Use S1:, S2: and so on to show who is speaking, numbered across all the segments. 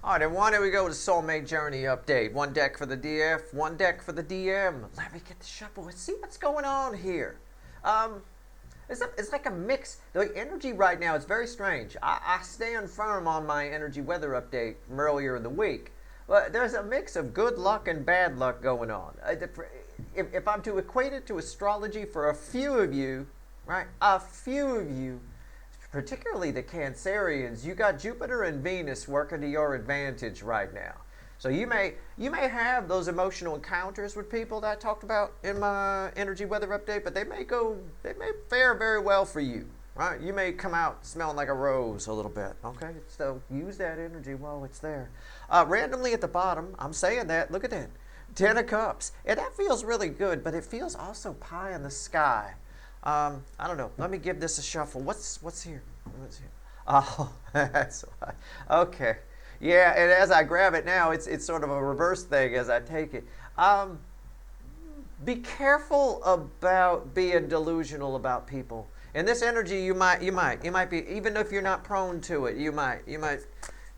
S1: All right, everyone, here we go with the Soulmate Journey update. One deck for the DF, one deck for the DM. Let me get the shuffle and see what's going on here. It's like a mix. The energy right now is very strange. I stand firm on my energy weather update from earlier in the week. But there's a mix of good luck and bad luck going on. If I'm to equate it to astrology for a few of you, right, a few of you, particularly the Cancerians, you got Jupiter and Venus working to your advantage right now. So you may have those emotional encounters with people that I talked about in my energy weather update, but they may fare very well for you, right? You may come out smelling like a rose a little bit, okay? So use that energy while it's there. Randomly at the bottom, I'm saying that, look at that, 10 of Cups. And that feels really good, but it feels also pie in the sky. I don't know. Let me give this a shuffle. What's here? What's here? Oh, that's why. Okay. Yeah, and as I grab it now, it's sort of a reverse thing as I take it. Be careful about being delusional about people. In this energy, you might be, even if you're not prone to it, you might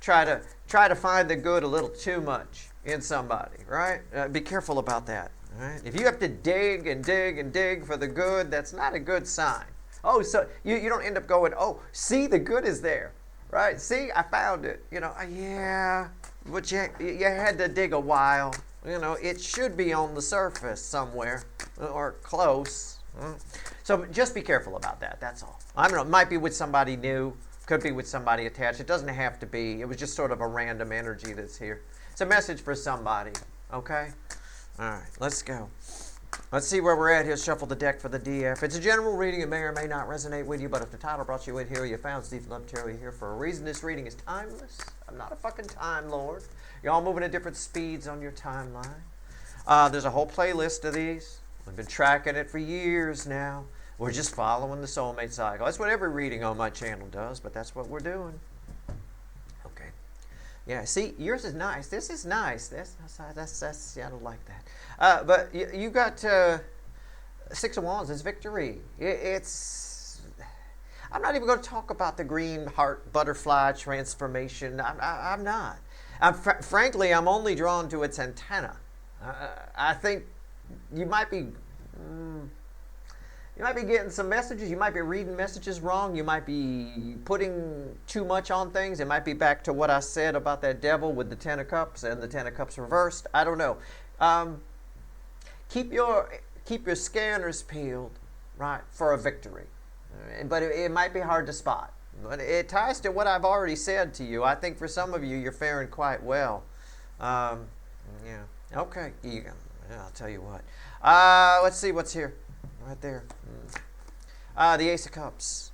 S1: try to find the good a little too much in somebody, right? Be careful about that. Right? If you have to dig and dig and dig for the good, that's not a good sign. Oh, so you don't end up going, oh, see, the good is there, right? See, I found it. Yeah, but you had to dig a while. It should be on the surface somewhere or close. So just be careful about that. That's all. I don't know. It might be with somebody new. Could be with somebody attached. It doesn't have to be. It was just sort of a random energy that's here. It's a message for somebody, okay? All right, let's go. Let's see where we're at. Here's shuffle the deck for the DF. It's a general reading. It may or may not resonate with you, but if the title brought you in here, you found Steve Love Tarot, you're here for a reason. This reading is timeless. I'm not a fucking time lord. You're all moving at different speeds on your timeline. There's a whole playlist of these. We've been tracking it for years now. We're just following the soulmate cycle. That's what every reading on my channel does, but that's what we're doing. Okay. Yeah, see, yours is nice. This is nice. That's I don't like that. But you got Six of Wands. It's victory. I'm not even going to talk about the green heart butterfly transformation. I'm not. Frankly, I'm only drawn to its antenna. I think you might be getting some messages. You might be reading messages wrong. You might be putting too much on things. It might be back to what I said about that devil with the 10 of Cups and the 10 of Cups reversed. I don't know. Keep your scanners peeled, right, for a victory. But it might be hard to spot. But it ties to what I've already said to you. I think for some of you, you're faring quite well. Yeah. Okay. Yeah, I'll tell you what. Let's see what's here. Right there. The Ace of Cups.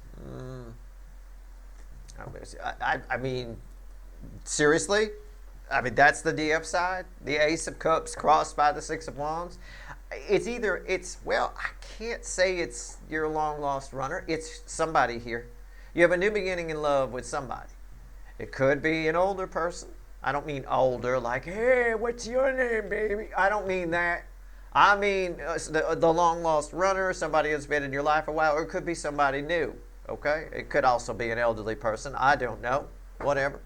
S1: I mean, seriously? I mean, that's the DF side. The Ace of Cups crossed by the Six of Wands. Well, I can't say it's your long lost runner. It's somebody here. You have a new beginning in love with somebody. It could be an older person. I don't mean older like, hey, what's your name, baby? I don't mean that. I mean the long lost runner, somebody that's been in your life a while, or it could be somebody new, okay? It could also be an elderly person. I don't know. Whatever.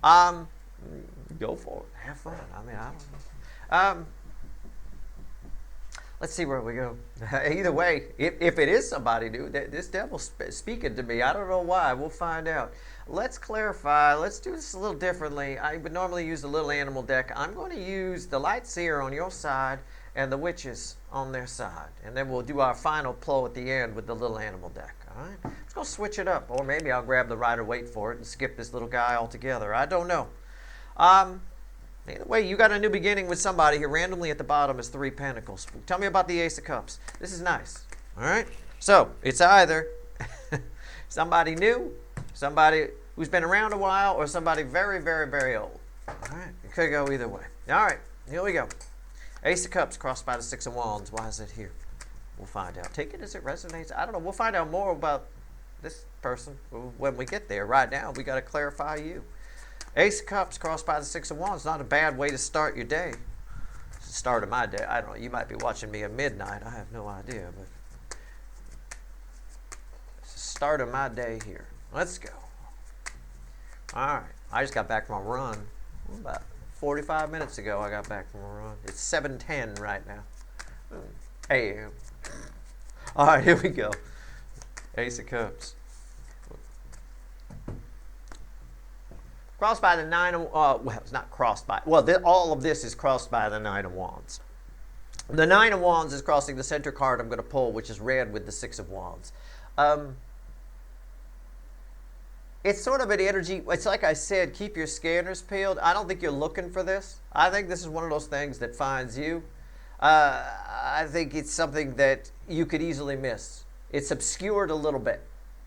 S1: Go for it. Have fun. I mean, I don't know. Let's see where we go. Either way, if it is somebody new, this devil's speaking to me. I don't know why. We'll find out. Let's clarify. Let's do this a little differently. I would normally use the little animal deck. I'm going to use the light seer on your side and the witches on their side. And then we'll do our final pull at the end with the little animal deck. All right? Let's go switch it up. Or maybe I'll grab the Rider Waite for it and skip this little guy altogether. I don't know. Either way, you got a new beginning with somebody here. Randomly at the bottom is 3 Pentacles. Tell me about the Ace of Cups. This is nice. All right? So, it's either somebody new, somebody who's been around a while, or somebody very, very, very old. All right? It could go either way. All right. Here we go. Ace of Cups crossed by the Six of Wands. Why is it here? We'll find out. Take it as it resonates. I don't know. We'll find out more about this person when we get there. Right now, we got to clarify you. Ace of Cups crossed by the Six of Wands. Not a bad way to start your day. It's the start of my day. I don't know. You might be watching me at midnight. I have no idea. But it's the start of my day here. Let's go. All right. I just got back from a run. About 45 minutes ago I got back from a run. It's 7:10 right now. Hey. All right, here we go. Ace of Cups. Crossed by the Nine of, well, it's not crossed by, well, all of this is crossed by the Nine of Wands. The Nine of Wands is crossing the center card I'm going to pull, which is red with the Six of Wands. It's sort of an energy, it's like I said, keep your scanners peeled. I don't think you're looking for this. I think this is one of those things that finds you. I think it's something that you could easily miss. It's obscured a little bit,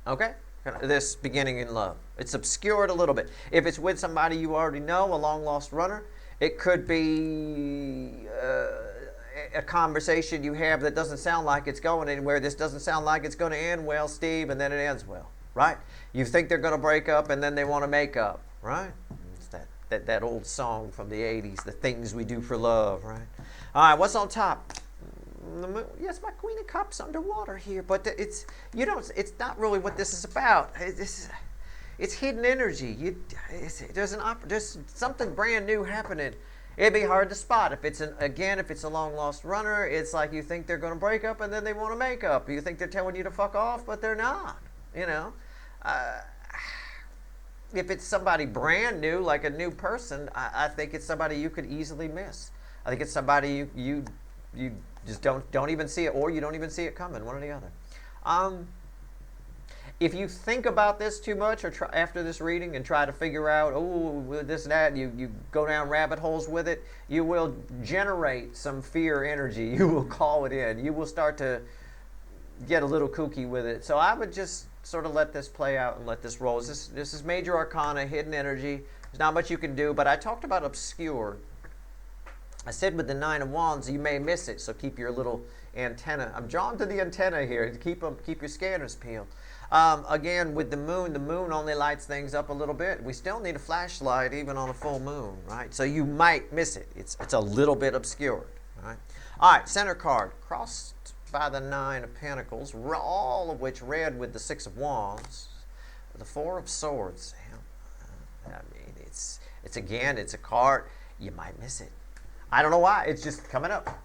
S1: okay? This beginning in love. It's obscured a little bit. If it's with somebody you already know, a long-lost runner, it could be a conversation you have that doesn't sound like it's going anywhere. This doesn't sound like it's going to end well, Steve, and then it ends well, right? You think they're going to break up, and then they want to make up, right? It's that old song from the 80s, the things we do for love, right? All right, what's on top? Yes, my Queen of Cups underwater here, but it's not really what this is about. It's hidden energy. There's something brand new happening. It'd be hard to spot if it's a long lost runner. It's like you think they're going to break up and then they want to make up. You think they're telling you to fuck off, but they're not. You know, if it's somebody brand new, like a new person, I think it's somebody you could easily miss. I think it's somebody you just don't even see it, or you don't even see it coming, one or the other. If you think about this too much, or after this reading, and try to figure out, oh, this and that, you go down rabbit holes with it, you will generate some fear energy. You will call it in. You will start to get a little kooky with it. So I would just sort of let this play out and let this roll. This is major arcana, hidden energy. There's not much you can do, but I talked about obscure. I said with the Nine of Wands, you may miss it, so keep your little antenna. I'm drawn to the antenna here. Keep your scanners peeled. Again, with the moon only lights things up a little bit. We still need a flashlight even on a full moon, right? So you might miss it. It's a little bit obscured, right? All right, center card, crossed by the Nine of Pentacles, all of which red with the Six of Wands, the Four of Swords. I mean, it's a card. You might miss it. I don't know why. It's just coming up.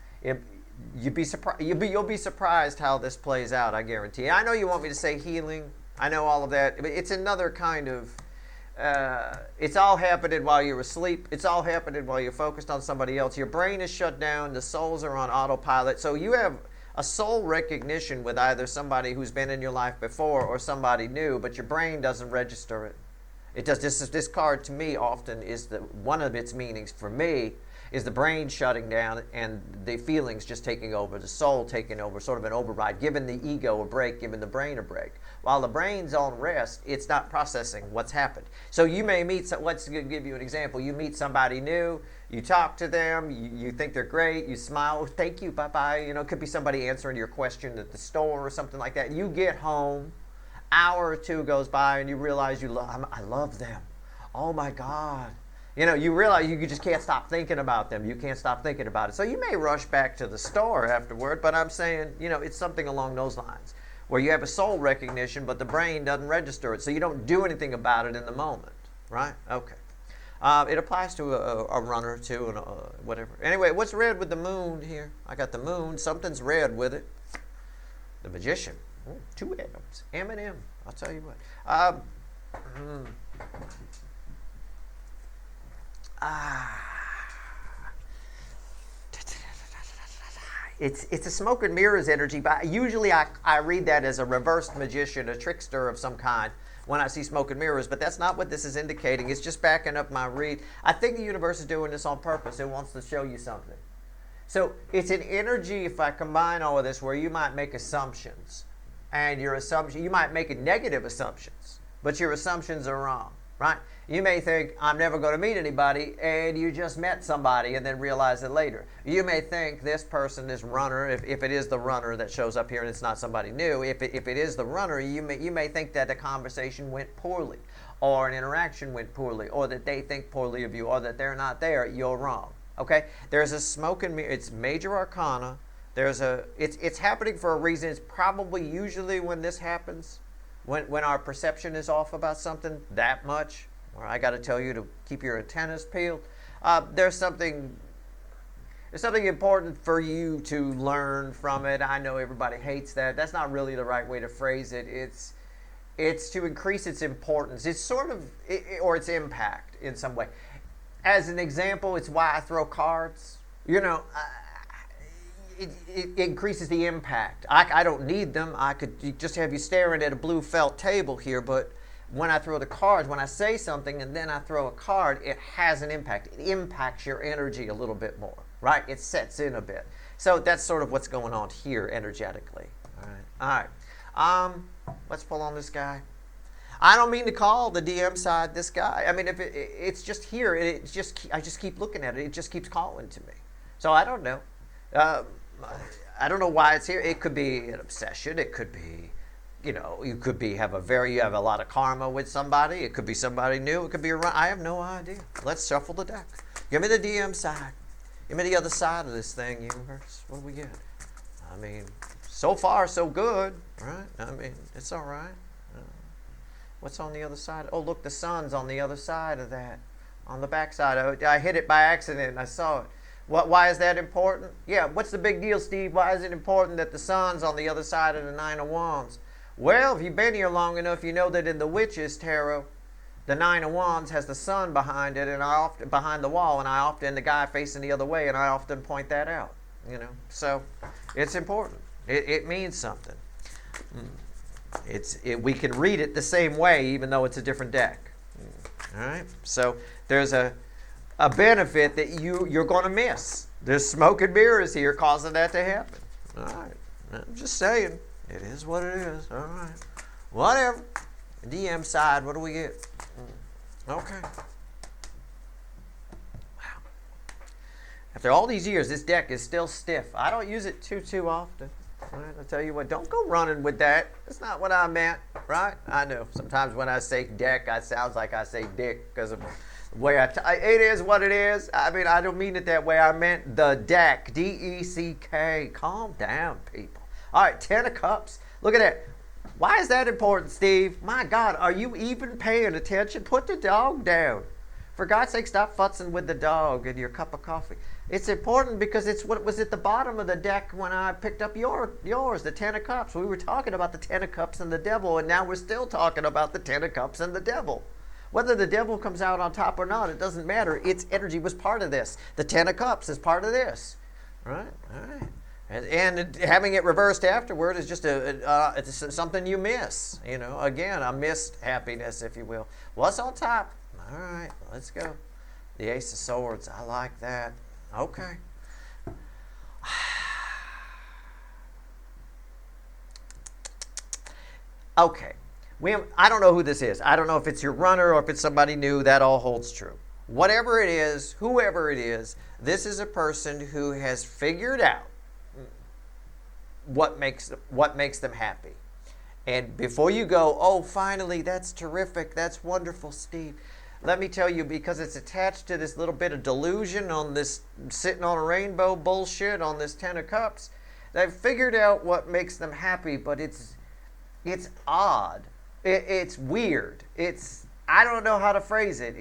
S1: You'll be surprised how this plays out, I guarantee. I know you want me to say healing. I know all of that. But it's another kind of, it's all happening while you're asleep. It's all happening while you're focused on somebody else. Your brain is shut down. The souls are on autopilot. So you have a soul recognition with either somebody who's been in your life before or somebody new, but your brain doesn't register it. It does. This card to me often is one of its meanings for me is the brain shutting down and the feelings just taking over, the soul taking over, sort of an override, giving the ego a break, giving the brain a break. While the brain's on rest, it's not processing what's happened. So you may meet, let's give you an example. You meet somebody new, you talk to them, you think they're great, you smile, thank you, bye-bye. You know, it could be somebody answering your question at the store or something like that. You get home, hour or two goes by and you realize I love them. Oh my God. You know, you realize you just can't stop thinking about them. You can't stop thinking about it. So you may rush back to the store afterward, but I'm saying, you know, it's something along those lines where you have a soul recognition, but the brain doesn't register it. So you don't do anything about it in the moment, right? Okay. It applies to a runner too, and whatever. Anyway, what's red with the moon here? I got the moon. Something's red with it. The Magician. Ooh, two M's. M and M. I'll tell you what. It's a smoke and mirrors energy, but usually I read that as a reversed magician, a trickster of some kind when I see smoke and mirrors, but that's not what this is indicating. It's just backing up my read. I think the universe is doing this on purpose. It wants to show you something. So it's an energy, if I combine all of this, where you might make assumptions, and you might make negative assumptions, but your assumptions are wrong, right? You may think, I'm never going to meet anybody, and you just met somebody and then realize it later. You may think this person, this runner, if it is the runner that shows up here and it's not somebody new, if it is the runner, you may think that a conversation went poorly, or an interaction went poorly, or that they think poorly of you, or that they're not there. You're wrong. Okay? There's a smoke and mirror. It's major arcana. It's happening for a reason. It's probably usually when this happens, when our perception is off about something that much. or I got to tell you to keep your antennas peeled. There's something important for you to learn from it. I know everybody hates that. That's not really the right way to phrase it. It's to increase its importance. It's sort of, or its impact in some way. As an example, it's why I throw cards. You know, it increases the impact. I don't need them. I could just have you staring at a blue felt table here, but when I throw the cards, when I say something and then I throw a card, it has an impact. It impacts your energy a little bit more, right? It sets in a bit. So that's sort of what's going on here energetically. All right. Let's pull on this guy. I don't mean to call the DM side this guy. I mean, if it's just here, I just keep looking at it. It just keeps calling to me. So I don't know. I don't know why it's here. It could be an obsession. It could be, you know, you have a lot of karma with somebody. It could be somebody new. It could be I have no idea. Let's shuffle the deck. Give me the DM side. Give me the other side of this thing, universe. What do we get? I mean, so far so good, right? I mean, it's all right. What's on the other side? Oh, look, the sun's on the other side of that. On the back side. I hit it by accident. I saw it. Why is that important? Yeah, what's the big deal, Steve? Why is it important that the sun's on the other side of the Nine of Wands? Well, if you've been here long enough, you know that in the Witch's Tarot, the Nine of Wands has the sun behind it, and behind the wall, and the guy facing the other way, and I often point that out. You know, so it's important. It means something. We can read it the same way, even though it's a different deck. All right. So there's a benefit that you're going to miss. There's smoke and mirrors here causing that to happen. All right. I'm just saying, it is what it is. All right. Whatever. DM side, what do we get? Okay. Wow. After all these years, this deck is still stiff. I don't use it too often. All right, I'll tell you what, don't go running with that. That's not what I meant, right? I know. Sometimes when I say deck, it sounds like I say dick because of the way it is what it is. I mean, I don't mean it that way. I meant the deck, D-E-C-K. Calm down, people. All right, 10 of Cups. Look at that. Why is that important, Steve? My God, are you even paying attention? Put the dog down. For God's sake, stop futzing with the dog and your cup of coffee. It's important because it's what was at the bottom of the deck when I picked up yours, the 10 of Cups. We were talking about the 10 of Cups and the devil, and now we're still talking about the 10 of Cups and the devil. Whether the devil comes out on top or not, it doesn't matter. Its energy was part of this. The 10 of Cups is part of this. Right? All right. And having it reversed afterward is just it's something you miss. You know, again, a missed happiness, if you will. What's on top? All right, let's go. The Ace of Swords. I like that. Okay. Okay. I don't know who this is. I don't know if it's your runner or if it's somebody new. That all holds true. Whatever it is, whoever it is, this is a person who has figured out what makes them happy. And before you go, oh, finally, that's terrific. That's wonderful, Steve. Let me tell you, because it's attached to this little bit of delusion on this sitting on a rainbow bullshit on this 10 of Cups, they've figured out what makes them happy, but it's odd. It's weird. I don't know how to phrase it.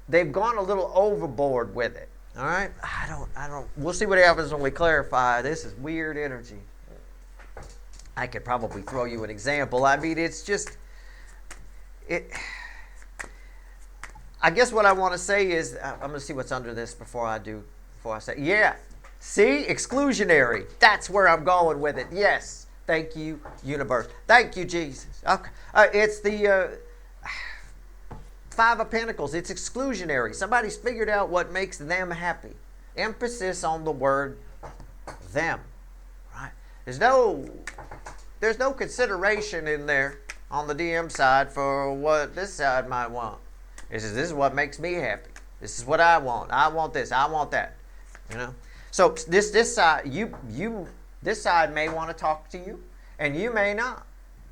S1: They've gone a little overboard with it. All right? I don't. We'll see what happens when we clarify. This is weird energy. I could probably throw you an example. I mean, it's just I guess what I want to say is, I'm going to see what's under this before I say, yeah, see, exclusionary. That's where I'm going with it. Yes, thank you, universe. Thank you, Jesus. Okay, it's the Five of Pentacles. It's exclusionary. Somebody's figured out what makes them happy. Emphasis on the word them. Right? There's no consideration in there on the DM side for what this side might want. This is what makes me happy. This is what I want. I want this. I want that. You know. So this side, this side may want to talk to you, and you may not.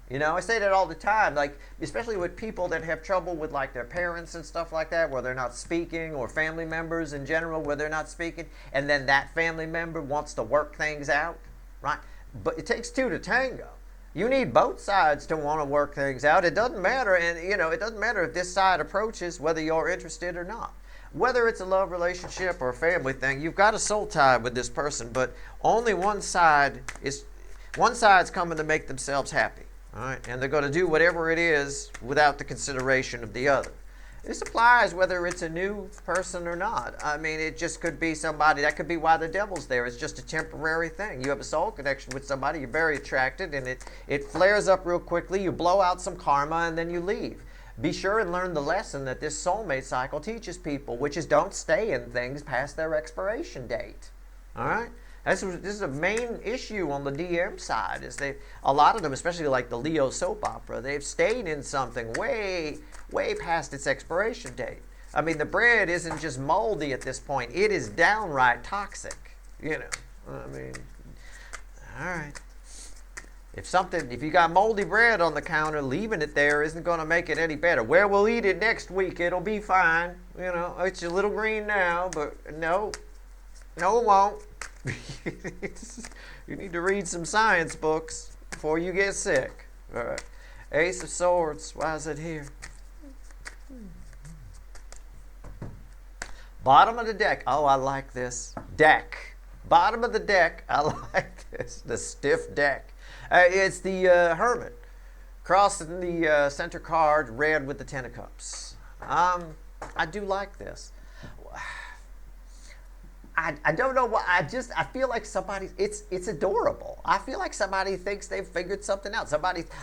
S1: You know, I say that all the time, like especially with people that have trouble with like their parents and stuff like that, where they're not speaking, or family members in general where they're not speaking, and then that family member wants to work things out, right? But it takes two to tango. You need both sides to want to work things out. It doesn't matter, and it doesn't matter if this side approaches whether you're interested or not. Whether it's a love relationship or a family thing, you've got a soul tie with this person, but only one side's coming to make themselves happy. All right, and they're going to do whatever it is without the consideration of the other. This applies whether it's a new person or not. I mean, it just could be somebody. That could be why the devil's there. It's just a temporary thing. You have a soul connection with somebody. You're very attracted, and it flares up real quickly. You blow out some karma, and then you leave. Be sure and learn the lesson that this soulmate cycle teaches people, which is don't stay in things past their expiration date. All right? This is a main issue on the DM side. A lot of them, especially like the Leo soap opera, they've stayed in something way past its expiration date. I mean, the bread isn't just moldy at this point; it is downright toxic. I mean, all right. If you got moldy bread on the counter, leaving it there isn't going to make it any better. Well, we'll eat it next week; it'll be fine. It's a little green now, but no, it won't. You need to read some science books before you get sick. All right. Ace of Swords. Why is it here? Bottom of the deck. Oh, I like this. Deck. Bottom of the deck. I like this. The stiff deck. It's the Hermit. Crossing the center card, red with the Ten of Cups. I do like this. I don't know what, I feel like it's adorable. I feel like somebody thinks they've figured something out.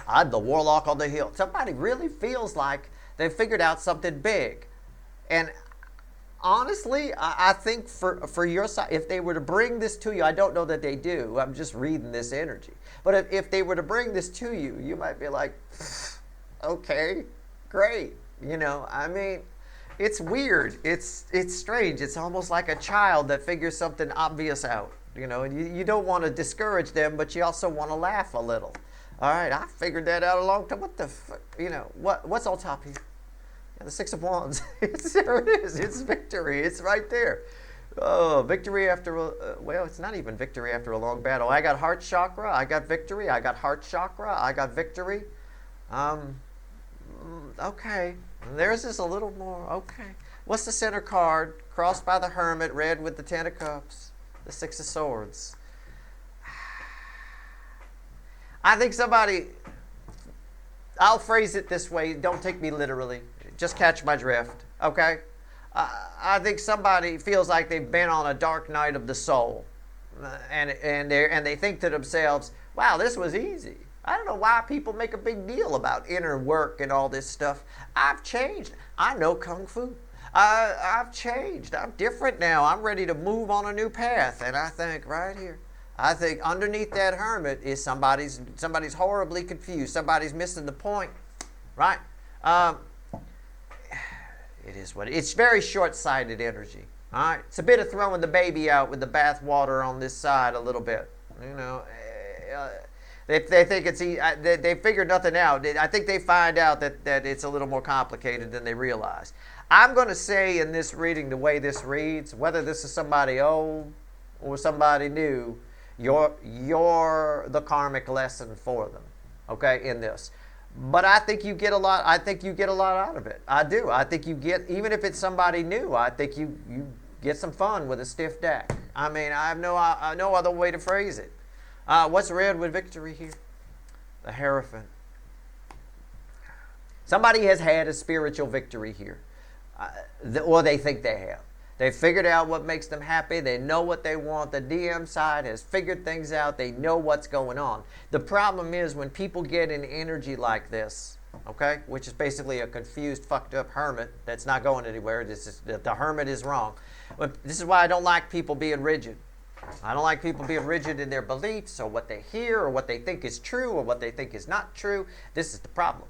S1: I'm the warlock on the hill. Somebody really feels like they've figured out something big. And honestly, I think for your side, if they were to bring this to you, I don't know that they do. I'm just reading this energy. But if they were to bring this to you, you might be like, okay, great. I mean, it's weird. It's strange. It's almost like a child that figures something obvious out. And you don't want to discourage them, but you also want to laugh a little. All right, I figured that out a long time. What the fuck? What's on top here? Yeah, the Six of Wands. There it is. It's victory. It's right there. Oh, victory after it's not even victory after a long battle. I got heart chakra. I got victory. I got heart chakra. I got victory. Okay. There's just a little more. Okay. What's the center card? Crossed by the Hermit, red with the Ten of Cups, the Six of Swords. I think I'll phrase it this way. Don't take me literally. Just catch my drift. Okay? I think somebody feels like they've been on a dark night of the soul. And they think to themselves, wow, this was easy. I don't know why people make a big deal about inner work and all this stuff. I've changed. I know Kung Fu. I've changed. I'm different now. I'm ready to move on a new path. And I think right here, underneath that Hermit is somebody's horribly confused. Somebody's missing the point. Right? It is what it's very short-sighted energy. All right? It's a bit of throwing the baby out with the bathwater on this side a little bit. They think it's they figured nothing out. I think they find out that it's a little more complicated than they realize. I'm going to say in this reading, the way this reads, whether this is somebody old or somebody new, you're the karmic lesson for them. Okay, in this. But I think you get a lot. I think you get a lot out of it. I do. I think you get, even if it's somebody new, I think you get some fun with a stiff deck. I mean, I have no other way to phrase it. What's red with victory here? The Hierophant. Somebody has had a spiritual victory here. Or they think they have. They figured out what makes them happy. They know what they want. The DM side has figured things out. They know what's going on. The problem is when people get in energy like this, okay, which is basically a confused, fucked up hermit that's not going anywhere. The hermit is wrong. This is why I don't like people being rigid. I don't like people being rigid in their beliefs or what they hear or what they think is true or what they think is not true. This is the problem.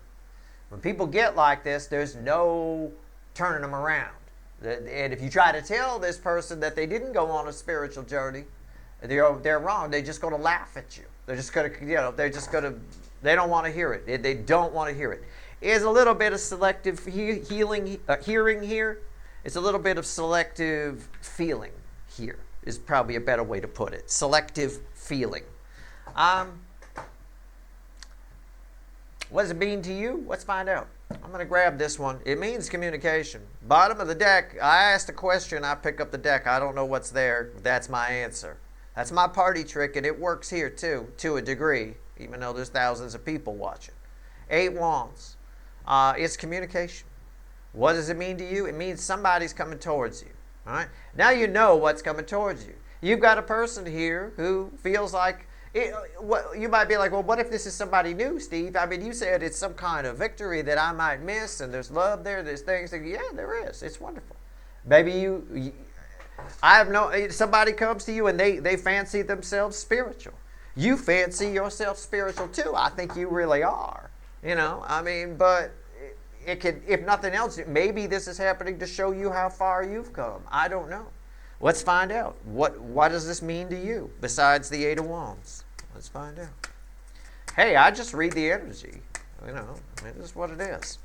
S1: When people get like this, there's no turning them around. And if you try to tell this person that they didn't go on a spiritual journey, they're wrong. They're just going to laugh at you. They're just going to, they don't want to hear it. They don't want to hear it. There's a little bit of selective hearing here. It's a little bit of selective feeling here is probably a better way to put it. Selective feeling. What does it mean to you? Let's find out. I'm going to grab this one. It means communication. Bottom of the deck, I asked a question, I pick up the deck. I don't know what's there. That's my answer. That's my party trick, and it works here too, to a degree, even though there's thousands of people watching. 8 wands. It's communication. What does it mean to you? It means somebody's coming towards you. All right? Now you know what's coming towards you. You've got a person here who feels like, you might be like, well, what if this is somebody new, Steve? I mean, you said it's some kind of victory that I might miss, and there's love there, there's things. Yeah, there is. It's wonderful. Maybe somebody comes to you and they fancy themselves spiritual. You fancy yourself spiritual too. I think you really are. I mean, but it could, if nothing else, maybe this is happening to show you how far you've come. I don't know. Let's find out. What does this mean to you besides the 8 of Wands? Let's find out. Hey, I just read the energy. I mean, this is what it is.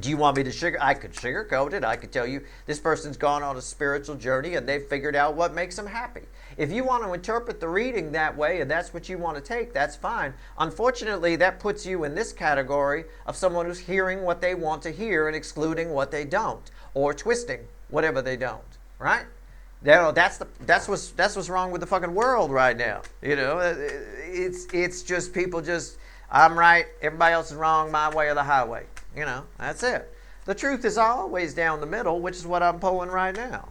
S1: Do you want me to I could sugarcoat it. I could tell you this person's gone on a spiritual journey and they've figured out what makes them happy. If you want to interpret the reading that way and that's what you want to take, that's fine. Unfortunately, that puts you in this category of someone who's hearing what they want to hear and excluding what they don't, or twisting whatever they don't, right? That's what's wrong with the fucking world right now. It's just people just, I'm right, everybody else is wrong, my way or the highway. That's it. The truth is always down the middle, which is what I'm pulling right now.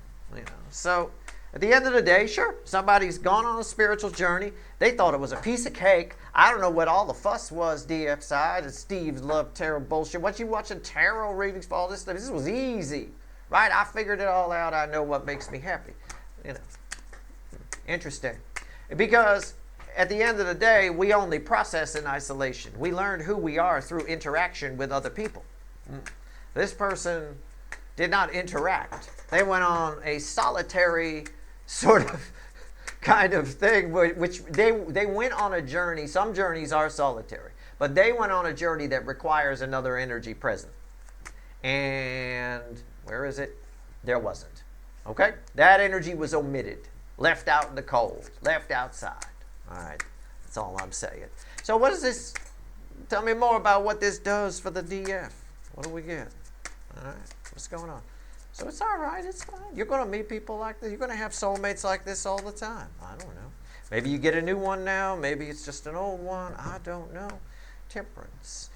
S1: So at the end of the day, sure, somebody's gone on a spiritual journey. They thought it was a piece of cake. I don't know what all the fuss was, DF side, and Steve's loved tarot bullshit. What you watching tarot readings for all this stuff? This was easy, right? I figured it all out. I know what makes me happy. Interesting. Because at the end of the day, we only process in isolation. We learn who we are through interaction with other people. This person did not interact. They went on a solitary sort of kind of thing, which they went on a journey. Some journeys are solitary, but they went on a journey that requires another energy present. And where is it? There wasn't. Okay? That energy was omitted, left out in the cold, left outside. All right, that's all I'm saying. So what is this? Tell me more about what this does for the DF. What do we get? All right, what's going on? So it's all right, it's fine. You're going to meet people like this. You're going to have soulmates like this all the time. I don't know. Maybe you get a new one now. Maybe it's just an old one. I don't know. Temperance.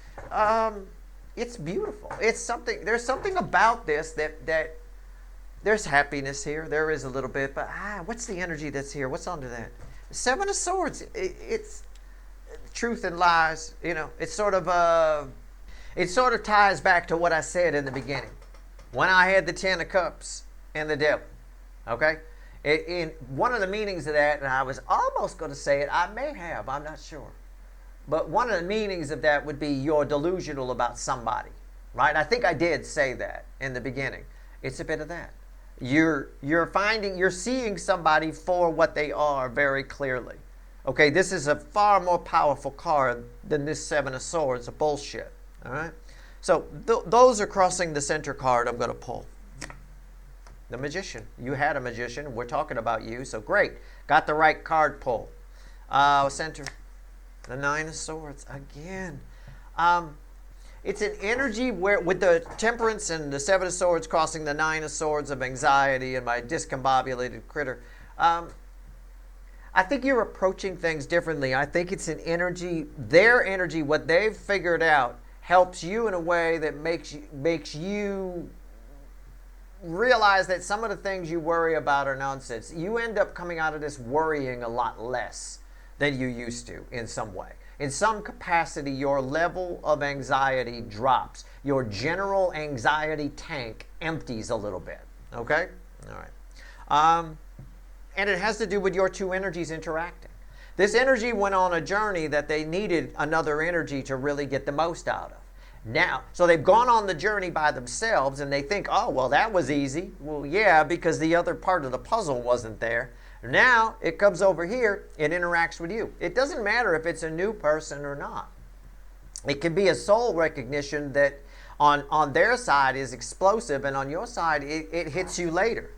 S1: It's beautiful. It's something. There's something about this that there's happiness here. There is a little bit, but what's the energy that's here? What's under that? 7 of Swords. It's truth and lies. It sort of ties back to what I said in the beginning when I had the 10 of Cups and the Devil. Okay, in one of the meanings of that, and I was almost going to say it. I may have. I'm not sure. But one of the meanings of that would be you're delusional about somebody, right? I think I did say that in the beginning. It's a bit of that. You're seeing somebody for what they are very clearly. Okay, this is a far more powerful card than this 7 of Swords of bullshit. All right, so those are crossing the center card. I'm going to pull the Magician. You had a Magician. We're talking about you, so great. Got the right card pull. Center. The 9 of Swords again. It's an energy where, with the Temperance and the 7 of Swords crossing the 9 of Swords of anxiety and my discombobulated critter. I think you're approaching things differently. I think it's an energy, their energy, what they've figured out helps you in a way that makes you realize that some of the things you worry about are nonsense. You end up coming out of this worrying a lot less than you used to in some way. In some capacity, your level of anxiety drops. Your general anxiety tank empties a little bit. Okay? All right. And it has to do with your two energies interacting. This energy went on a journey that they needed another energy to really get the most out of. Now, so they've gone on the journey by themselves and they think, oh, well, that was easy. Well, yeah, because the other part of the puzzle wasn't there. Now it comes over here, it interacts with you. It doesn't matter if it's a new person or not. It can be a soul recognition that on their side is explosive, and on your side it hits you later.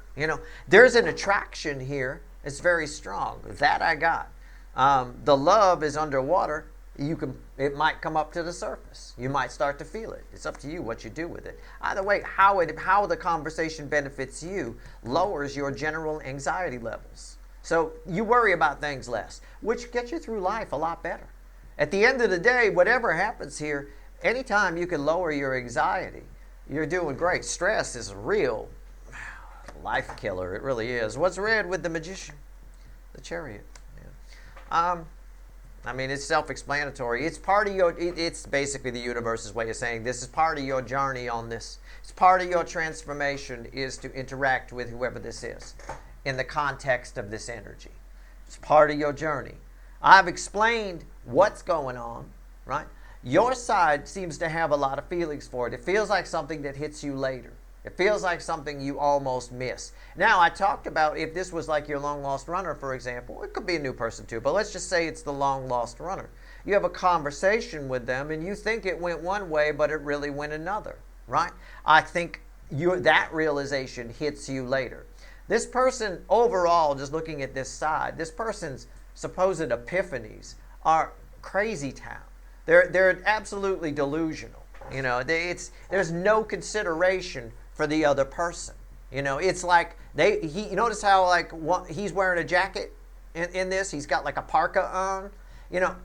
S1: There's an attraction here. It's very strong. That I got. The love is underwater. it might come up to the surface. You might start to feel it. It's up to you what you do with it. Either way, how the conversation benefits you lowers your general anxiety levels. So you worry about things less, which gets you through life a lot better. At the end of the day, whatever happens here, anytime you can lower your anxiety, you're doing great. Stress is a real life killer. It really is. What's red with the magician? The chariot. Yeah. I mean, it's self-explanatory. It's part of your, it's basically the universe's way of saying this is part of your journey on this. It's part of your transformation is to interact with whoever this is in the context of this energy. It's part of your journey. I've explained what's going on, right? Your side seems to have a lot of feelings for it. It feels like something that hits you later. It feels like something you almost miss. Now, I talked about if this was like your long-lost runner, for example. It could be a new person too, but let's just say it's the long-lost runner. You have a conversation with them, and you think it went one way, but it really went another, right? I think that realization hits you later. This person, overall, just looking at this side, this person's supposed epiphanies are crazy town. They're absolutely delusional. You know, there's no consideration for the other person. You know, it's like you notice how like he's wearing a jacket in this. He's got like a parka on. You know,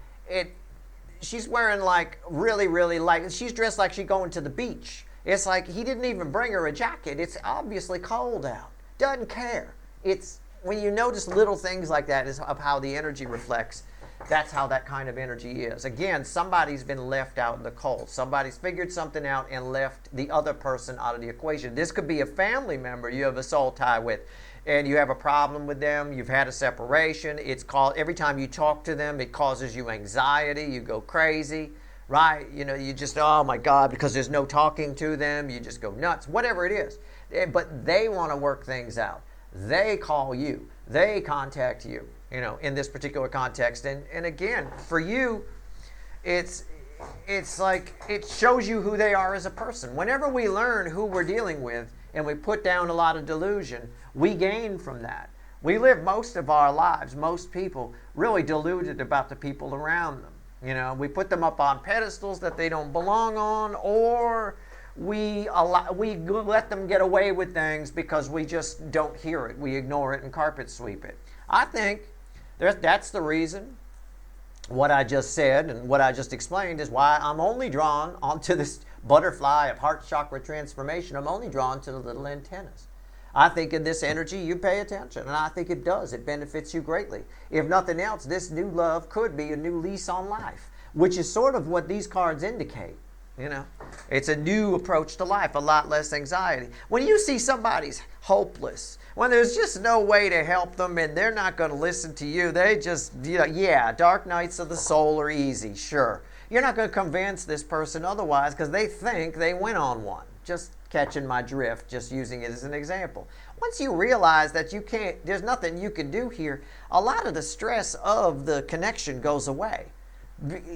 S1: she's wearing like really, really light. She's dressed like she's going to the beach. It's like he didn't even bring her a jacket. It's obviously cold out. Doesn't care. It's when you notice little things like that is of how the energy reflects. That's how that kind of energy is. Again, somebody's been left out in the cold. Somebody's figured something out and left the other person out of the equation. This could be a family member you have a soul tie with, and you have a problem with them. You've had a separation. Every time you talk to them, it causes you anxiety. You go crazy, right? You know, you just, oh my God, because there's no talking to them. You just go nuts, whatever it is. But they want to work things out. They call you. They contact you. You know, in this particular context. And again, for you, it's like it shows you who they are as a person. Whenever we learn who we're dealing with and we put down a lot of delusion, we gain from that. We live most of our lives, most people, really deluded about the people around them. You know, we put them up on pedestals that they don't belong on, or we let them get away with things because we just don't hear it. We ignore it and carpet sweep it. I think that's the reason what I just said and what I just explained is why I'm only drawn onto this butterfly of heart chakra transformation. I'm only drawn to the little antennas. I think in this energy you pay attention, and I think it does. It benefits you greatly. If nothing else, this new love could be a new lease on life, which is sort of what these cards indicate. You know, it's a new approach to life, a lot less anxiety. When you see somebody's hopeless, when there's just no way to help them and they're not going to listen to you, they just, you know, yeah, dark nights of the soul are easy, sure. You're not going to convince this person otherwise because they think they went on one. Just catching my drift, just using it as an example. Once you realize that there's nothing you can do here, a lot of the stress of the connection goes away.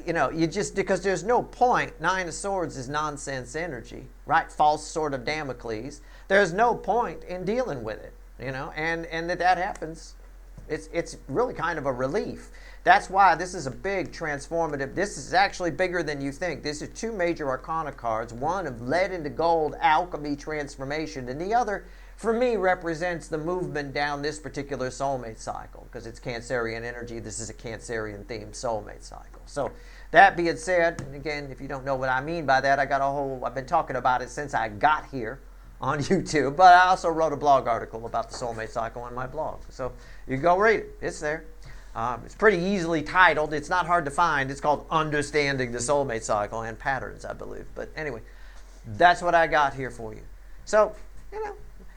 S1: You know, because there's no point. Nine of Swords is nonsense energy, right? False sword of Damocles. There's no point in dealing with it, you know, and that happens. It's really kind of a relief. That's why this is a big transformative. This is actually bigger than you think. This is two major arcana cards. One of lead into gold alchemy transformation, and the other, for me, represents the movement down this particular soulmate cycle because it's Cancerian energy. This is a Cancerian themed soulmate cycle. So that being said, and again, if you don't know what I mean by that, I've been talking about it since I got here on YouTube, but I also wrote a blog article about the soulmate cycle on my blog. So you can go read it. It's there. It's pretty easily titled. It's not hard to find. It's called Understanding the Soulmate Cycle and Patterns, I believe. But anyway, that's what I got here for you. So, you know,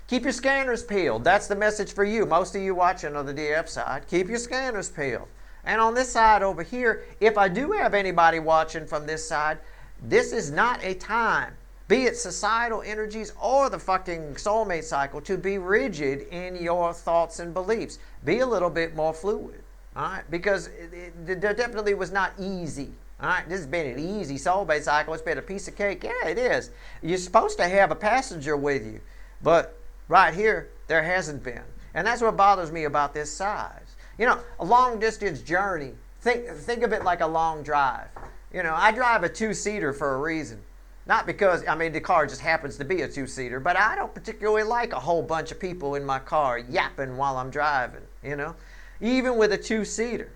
S1: keep your scanners peeled. That's the message for you. Most of you watching on the DF side, keep your scanners peeled. And on this side over here, if I do have anybody watching from this side, this is not a time, be it societal energies or the fucking soulmate cycle, to be rigid in your thoughts and beliefs. Be a little bit more fluid, all right? Because there definitely was not easy. All right, this has been an easy soulmate cycle. It's been a piece of cake. Yeah, it is. You're supposed to have a passenger with you, but right here, there hasn't been. And that's what bothers me about this size. You know, a long-distance journey Think of it like a long drive. You know, I drive a two-seater for a reason. Not because, I mean, the car just happens to be a two-seater, but I don't particularly like a whole bunch of people in my car yapping while I'm driving, you know, even with a two-seater.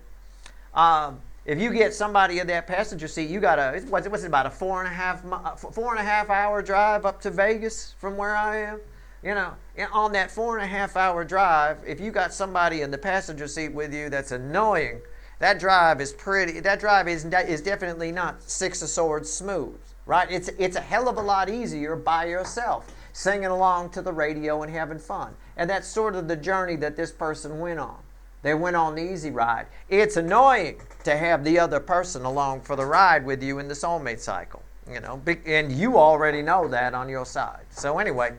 S1: If you get somebody in that passenger seat, you got what's it about a 4.5 hour drive up to Vegas from where I am? You know, on that 4.5 hour drive, if you got somebody in the passenger seat with you that's annoying, that drive is definitely not six of swords smooth, right? It's a hell of a lot easier by yourself, singing along to the radio and having fun. And that's sort of the journey that this person went on. They went on the easy ride. It's annoying to have the other person along for the ride with you in the soulmate cycle, you know, and you already know that on your side. So anyway,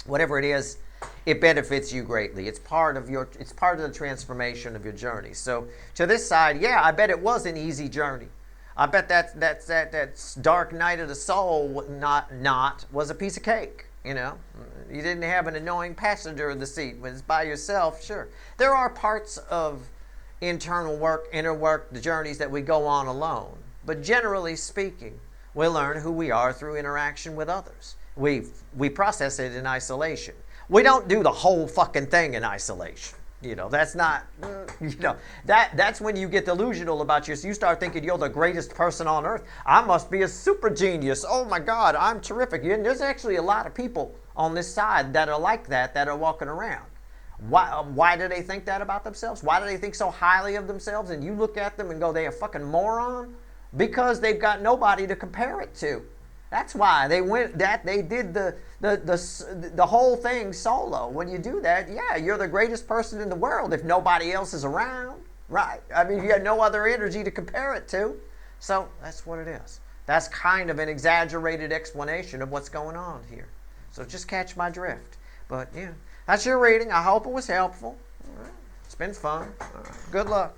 S1: whatever it is, it benefits you greatly. It's part of the transformation of your journey. So to this side, yeah, I bet it was an easy journey. I bet that dark night of the soul was a piece of cake. You know, you didn't have an annoying passenger in the seat. When it's by yourself, sure. There are parts of internal work, inner work, the journeys that we go on alone. But generally speaking, we learn who we are through interaction with others. We process it in isolation. We don't do the whole fucking thing in isolation. You know, that's not, you know, that's when you get delusional about yourself. You start thinking you're the greatest person on earth. I must be a super genius. Oh my God, I'm terrific. And there's actually a lot of people on this side that are like that are walking around. Why do they think that about themselves? Why do they think so highly of themselves? And you look at them and go, they're a fucking moron? Because they've got nobody to compare it to. That's why they did the whole thing solo. When you do that, yeah, you're the greatest person in the world if nobody else is around, right? I mean, you have no other energy to compare it to. So that's what it is. That's kind of an exaggerated explanation of what's going on here. So just catch my drift. But yeah, that's your reading. I hope it was helpful. All right. It's been fun. All right. Good luck.